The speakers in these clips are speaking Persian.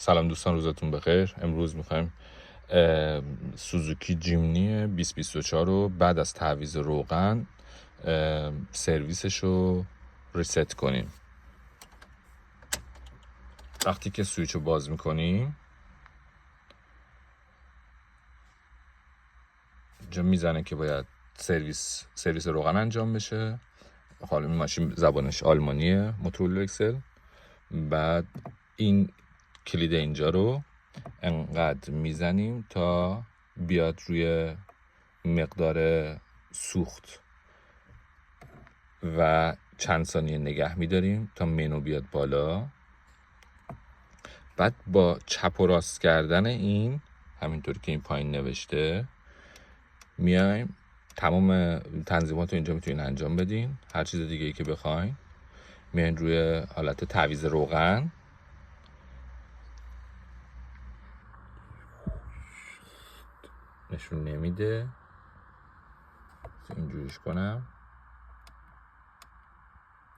سلام دوستان، روزتون بخیر. امروز میخوایم سوزوکی جیمنی 2024 رو بعد از تعویض روغن سرویسش رو ریست کنیم. وقتی که سویچ رو باز میکنیم اینجا میزنه که باید سرویس روغن انجام بشه. حالا این ماشین زبانش آلمانیه، موتور اکسل. بعد این کلید اینجا رو انقدر میزنیم تا بیاد روی مقدار سوخت و چند ثانیه نگه میداریم تا منو بیاد بالا. بعد با چپ و راست کردن این، همینطور که این پایین نوشته، میایم تمام تنظیمات رو اینجا میتونین انجام بدین. هر چیز دیگه ای که بخواین میاین روی حالت تعویض روغن، نشون نمیده، اینجوریش کنم،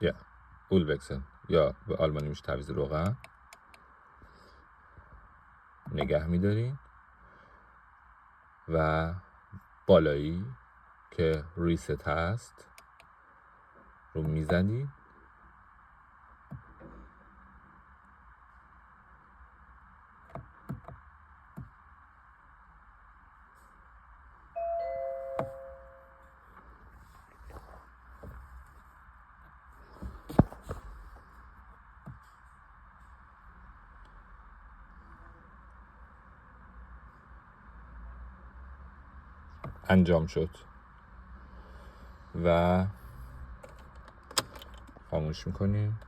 یا اولوکسن یا به آلمانی میشه تعویض روغن. نگه میداریم و بالایی که ریست هست رو میزنیم. انجام شد و خاموش میکنیم.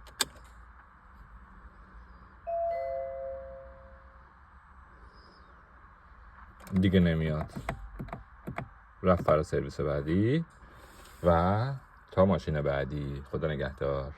دیگه نمیاد، رفت برای سرویس بعدی و تا ماشین بعدی. خدا نگهدار.